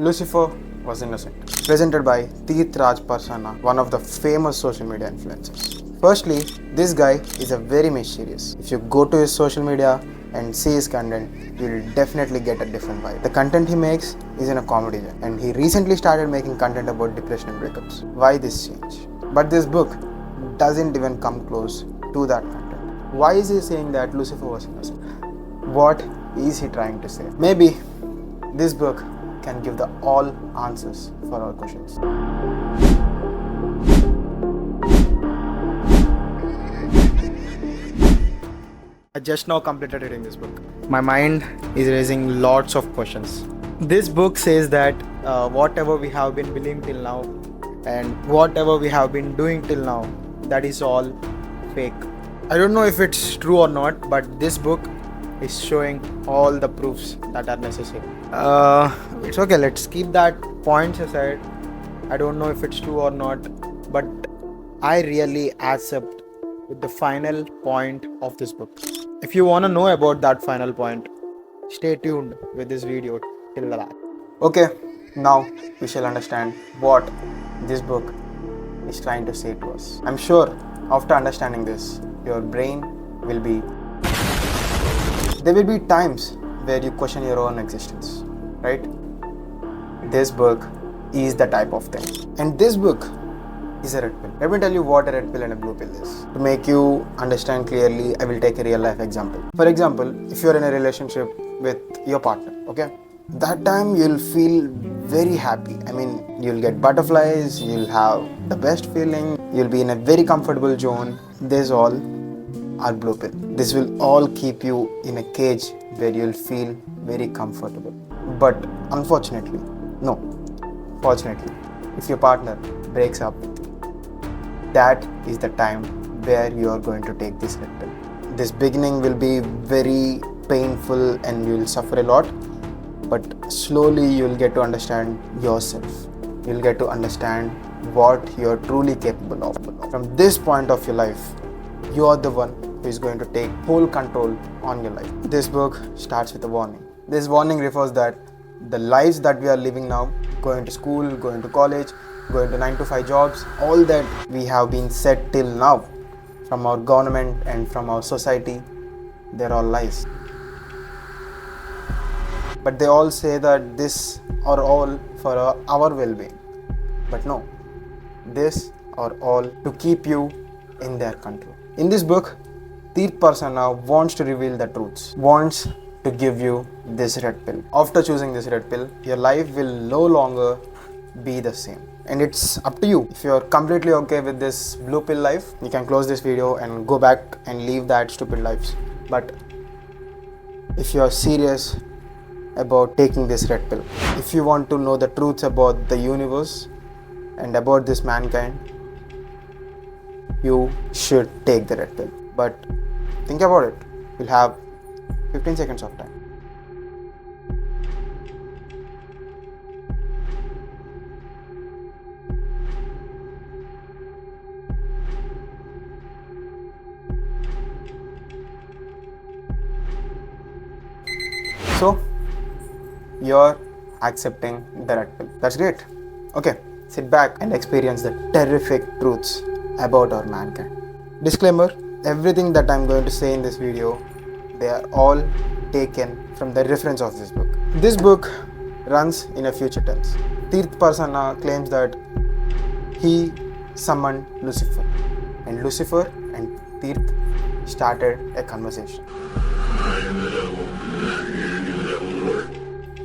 Lucifer Was Innocent, presented by Teeth Raj Parsana, one of the famous social media influencers. Firstly, this guy is a very mysterious. If you go to his social media and see his content, you will definitely get a different vibe. The content he makes is in a comedy genre, and he recently started making content about depression and breakups. Why this change? But this book doesn't even come close to that content. Why is he saying that Lucifer was innocent? What is he trying to say? Maybe this book can give the all answers for our questions. I just now completed reading this book. My mind is raising lots of questions. This book says that whatever we have been believing till now and whatever we have been doing till now, that is all fake. I don't know if it's true or not, but this book is showing all the proofs that are necessary. It's okay, let's keep that points aside. I don't know if it's true or not, but I really accept with the final point of this book. If you want to know about that final point, stay tuned with this video till the last. Okay, now we shall understand what this book is trying to say to us. I'm sure after understanding this, your brain will be... There will be times where you question your own existence, right? This book is the type of thing. And this book is a red pill. Let me tell you what a red pill and a blue pill is. To make you understand clearly, I will take a real life example. For example, if you're in a relationship with your partner, okay? That time you'll feel very happy. I mean, you'll get butterflies, you'll have the best feeling, you'll be in a very comfortable zone. This all are blue pill. This will all keep you in a cage where you'll feel very comfortable. But unfortunately, no. Fortunately, if your partner breaks up, that is the time where you are going to take this red pill. This beginning will be very painful and you will suffer a lot, but slowly you will get to understand yourself. You will get to understand what you are truly capable of. From this point of your life, you are the one who is going to take whole control on your life. This book starts with a warning. This warning refers that the lives that we are living now, going to school, going to college, going to 9-to-5 jobs, all that we have been said till now from our government and from our society, they're all lies. But they all say that this are all for our well-being. But no, this are all to keep you in their control. In this book, Teeth Parsana wants to reveal the truths, wants to give you this red pill. After choosing this red pill, your life will no longer be the same. And it's up to you. If you're completely okay with this blue pill life, you can close this video and go back and leave that stupid lives. But if you're serious about taking this red pill, if you want to know the truths about the universe and about this mankind, you should take the red pill. But think about it. You'll have 15 seconds of time. So, you're accepting the red pill. That's great. Okay, sit back and experience the terrific truths about our mankind. Disclaimer, everything that I'm going to say in this video, they are all taken from the reference of this book. This book runs in a future tense. Teeth Parsana claims that he summoned Lucifer, and Lucifer and Teeth started a conversation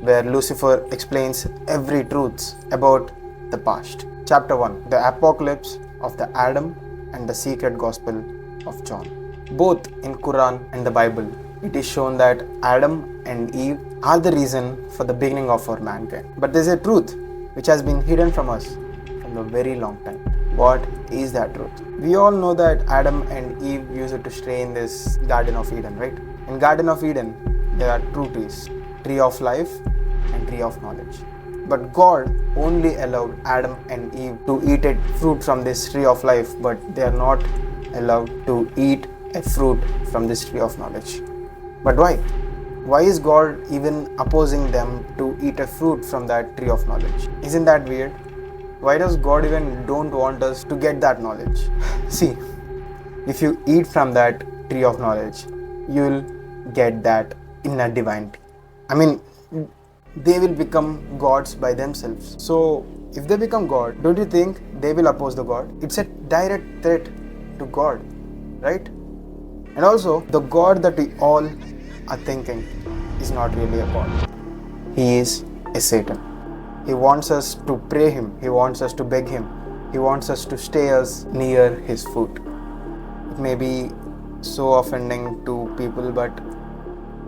where Lucifer explains every truth about the past. Chapter 1, the apocalypse of the Adam and the secret gospel of John. Both in Quran and the Bible, it is shown that Adam and Eve are the reason for the beginning of our mankind. But there is a truth which has been hidden from us from a very long time. What is that truth? We all know that Adam and Eve used to stray in this Garden of Eden, right? In Garden of Eden, there are two trees, tree of life and tree of knowledge. But God only allowed Adam and Eve to eat a fruit from this tree of life, but they are not allowed to eat a fruit from this tree of knowledge. But why? Why is God even opposing them to eat a fruit from that tree of knowledge? Isn't that weird? Why does God even don't want us to get that knowledge? See, if you eat from that tree of knowledge, you'll get that inner divinity. I mean, they will become gods by themselves. So, if they become God, don't you think they will oppose the God? It's a direct threat to God, right? And also, the God that we all are thinking is not really a God. He is a Satan. He wants us to pray him. He wants us to beg him. He wants us to stay us near his foot. It may be so offending to people, but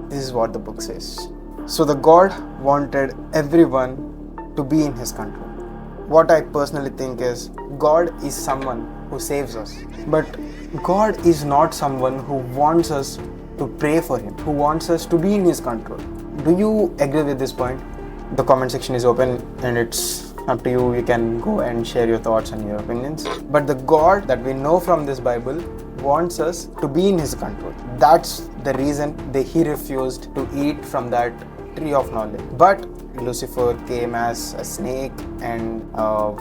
this is what the book says. So the God wanted everyone to be in his control. What I personally think is God is someone who saves us. But God is not someone who wants us to pray for him, who wants us to be in his control. Do you agree with this point? The comment section is open and it's up to you. You can go and share your thoughts and your opinions. But the God that we know from this Bible wants us to be in his control. That's the reason he refused to eat from that tree of knowledge. But Lucifer came as a snake and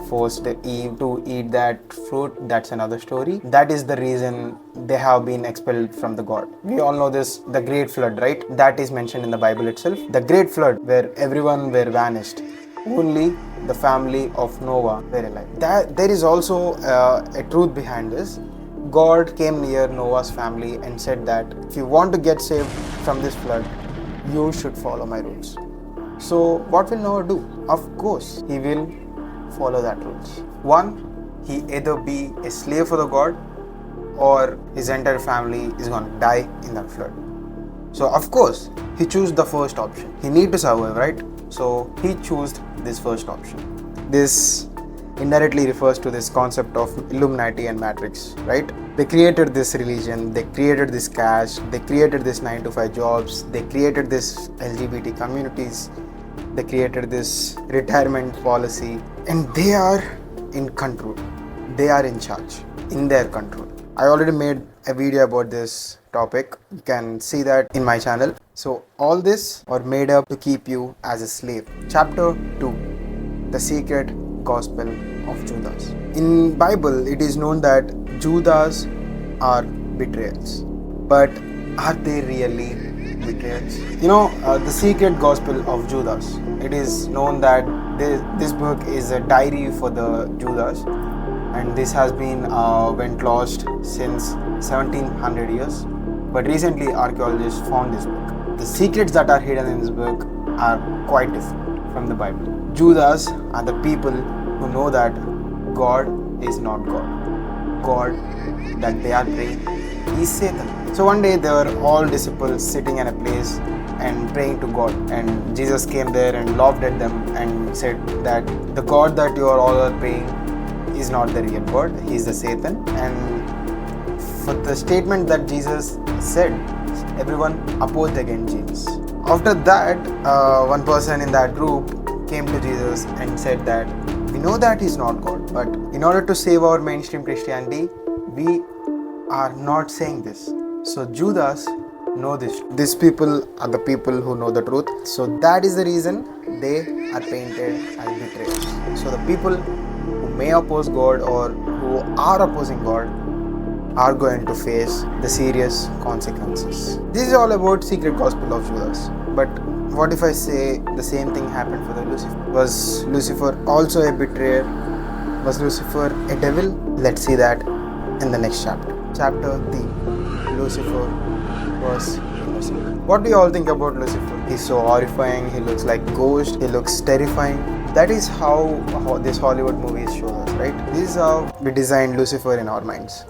forced Eve to eat that fruit. That's another story. That is the reason they have been expelled from the God. We all know this, the great flood, right? That is mentioned in the Bible itself. The great flood where everyone were vanished. Only the family of Noah were alive. There is also a truth behind this. God came near Noah's family and said that if you want to get saved from this flood, you should follow my rules. So what will Noah do? Of course, he will follow that rules. One, he either be a slave for the God or his entire family is going to die in that flood. So of course, he chose the first option. He need to survive, right? So he chose this first option. This indirectly refers to this concept of Illuminati and Matrix, right? They created this religion, they created this caste, they created this 9-to-5 jobs, they created this LGBT communities, they created this retirement policy, and they are in control. They are in charge, in their control. I already made a video about this topic. You can see that in my channel. So all this are made up to keep you as a slave. Chapter 2, the secret gospel of Judas. In Bible, it is known that Judas are betrayals. But are they really betrayals? The secret gospel of Judas. It is known that this book is a diary for the Judas, and this has been went lost since 1700 years. But recently, archaeologists found this book. The secrets that are hidden in this book are quite different from the Bible. Judas are the people who know that God is not God. God that they are praying is Satan. So one day there were all disciples sitting in a place and praying to God, and Jesus came there and laughed at them and said that the God that you are all praying is not the real God, he is the Satan. And for the statement that Jesus said, everyone opposed against Jesus. After that, one person in that group came to Jesus and said that we know that he's not God, but in order to save our mainstream Christianity, we are not saying this. So Judas know this. These people are the people who know the truth. So that is the reason they are painted as betrayers. So the people who may oppose God or who are opposing God are going to face the serious consequences. This is all about secret gospel of Judas. But what if I say the same thing happened for the Lucifer? Was Lucifer also a betrayer? Was Lucifer a devil? Let's see that in the next chapter. Chapter 3. Lucifer was innocent. What do you all think about Lucifer? He's so horrifying, he looks like ghost, he looks terrifying. That is how this Hollywood movies show us, right? This is how we designed Lucifer in our minds.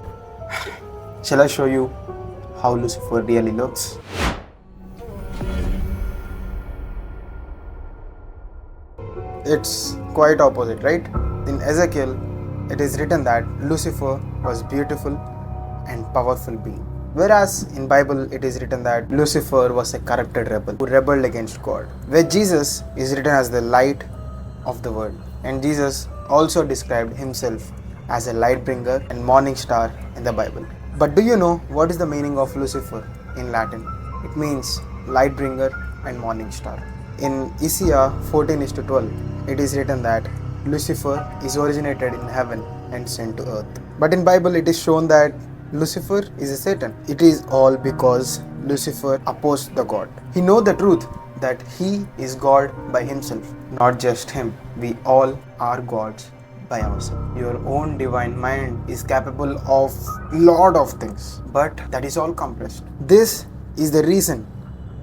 Shall I show you how Lucifer really looks? It's quite opposite, right? In Ezekiel, it is written that Lucifer was beautiful and powerful being. Whereas in Bible, it is written that Lucifer was a corrupted rebel who rebelled against God. Where Jesus is written as the light of the world. And Jesus also described himself as a light bringer and morning star in the Bible. But do you know what is the meaning of Lucifer in Latin? It means light bringer, and morning star. In Isaiah 14:12, it is written that Lucifer is originated in heaven and sent to earth. But in Bible it is shown that Lucifer is a Satan. It is all because Lucifer opposed the God. He know the truth that he is God by himself. Not just him, we all are gods by ourselves. Your own divine mind is capable of lot of things, but that is all compressed. This is the reason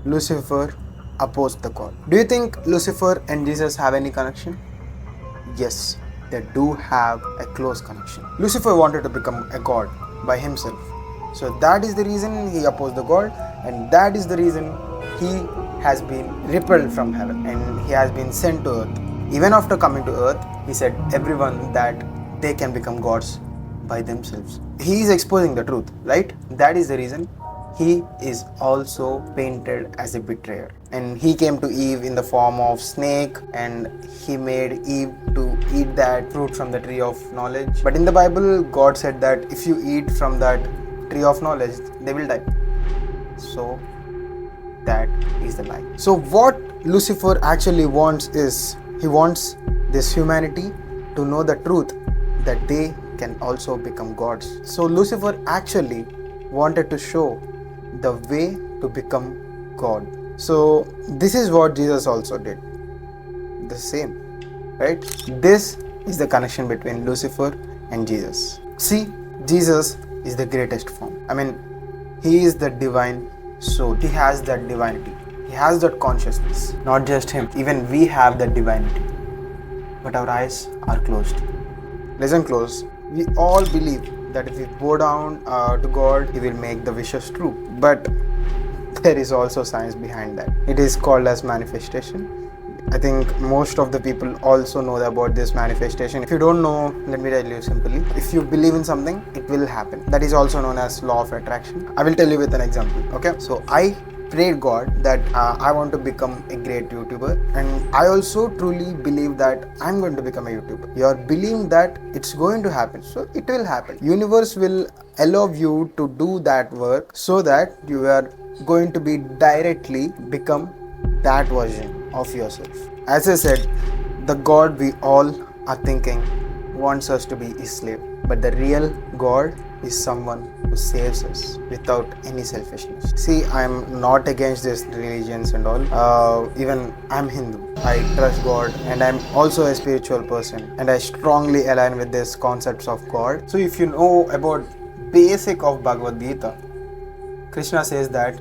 Lucifer opposed the God. Do you think Lucifer and Jesus have any connection? Yes, they do have a close connection. Lucifer wanted to become a god by himself. So that is the reason he opposed the God, and that is the reason he has been repelled from heaven and he has been sent to earth. Even after coming to earth, he said everyone that they can become gods by themselves. He is exposing the truth, right? That is the reason he is also painted as a betrayer. And he came to Eve in the form of snake, and he made Eve to eat that fruit from the tree of knowledge. But in the Bible, God said that if you eat from that tree of knowledge, they will die. So that is the lie. So what Lucifer actually wants is, he wants this humanity to know the truth that they can also become gods. So Lucifer actually wanted to show the way to become God. So this is what Jesus also did. The same, right? This is the connection between Lucifer and Jesus. See, Jesus is the greatest form. I mean, he is the divine soul. He has that divinity. He has that consciousness. Not just him, even we have that divinity. But our eyes are closed. Listen close. We all believe that if we bow down to God, He will make the wishes true. But there is also science behind that. It is called as manifestation. I think most of the people also know about this manifestation. If you don't know, let me tell you simply. If you believe in something, it will happen. That is also known as law of attraction. I will tell you with an example. Okay, so I prayed God that I want to become a great YouTuber, and I also truly believe that I'm going to become a YouTuber. You're believing that it's going to happen, so it will happen. Universe will allow you to do that work so that you are going to be directly become that version of yourself. As I said, the God we all are thinking wants us to be his slave, but the real God is someone who saves us without any selfishness. See, I'm not against these religions and all. Even I'm Hindu. I trust God, and I'm also a spiritual person, and I strongly align with these concepts of God. So if you know about basic of Bhagavad Gita, Krishna says that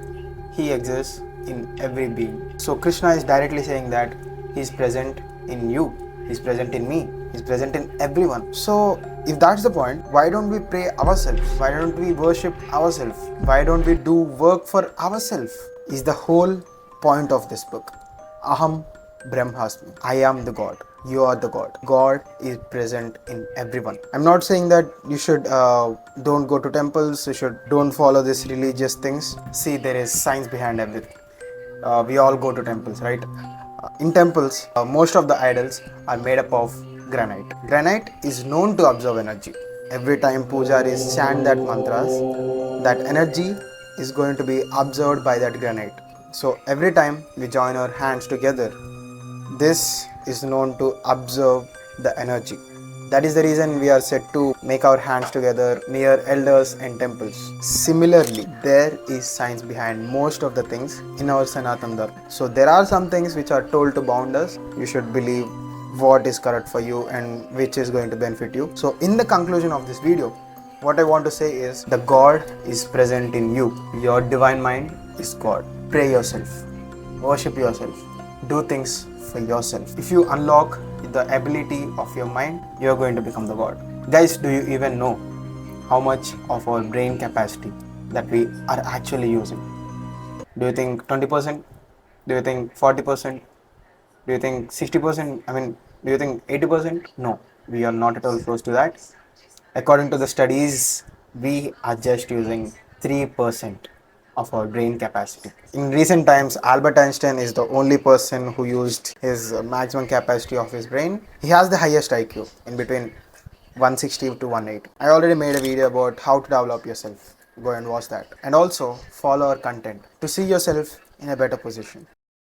he exists in every being. So Krishna is directly saying that he is present in you, he is present in me, he is present in everyone. So if that's the point, why don't we pray ourselves? Why don't we worship ourselves? Why don't we do work for ourselves? Is the whole point of this book. Aham Brahmasmi. I am the God. You are the God. God is present in everyone. I'm not saying that you should don't go to temples, you should don't follow these religious things. See, there is science behind everything. We all go to temples, right? In temples, most of the idols are made up of granite. Granite is known to absorb energy. Every time pujaris chant that mantras, that energy is going to be absorbed by that granite. So every time we join our hands together, this is known to absorb the energy. That is the reason we are said to make our hands together near elders and temples. Similarly, there is science behind most of the things in our Sanatan Dharma. So there are some things which are told to bound us. You should believe what is correct for you and which is going to benefit you. So in the conclusion of this video, what I want to say is the God is present in you. Your divine mind is God. Pray yourself. Worship yourself. Do things for yourself. If you unlock the ability of your mind, you are going to become the God. Guys, do you even know how much of our brain capacity that we are actually using? Do you think 20%? Do you think 40%? Do you think 60%? I mean, do you think 80%? No, we are not at all close to that. According to the studies, we are just using 3% of our brain capacity. In recent times, Albert Einstein is the only person who used his maximum capacity of his brain. He has the highest IQ in between 160 to 180. I already made a video about how to develop yourself. Go and watch that. And also follow our content to see yourself in a better position.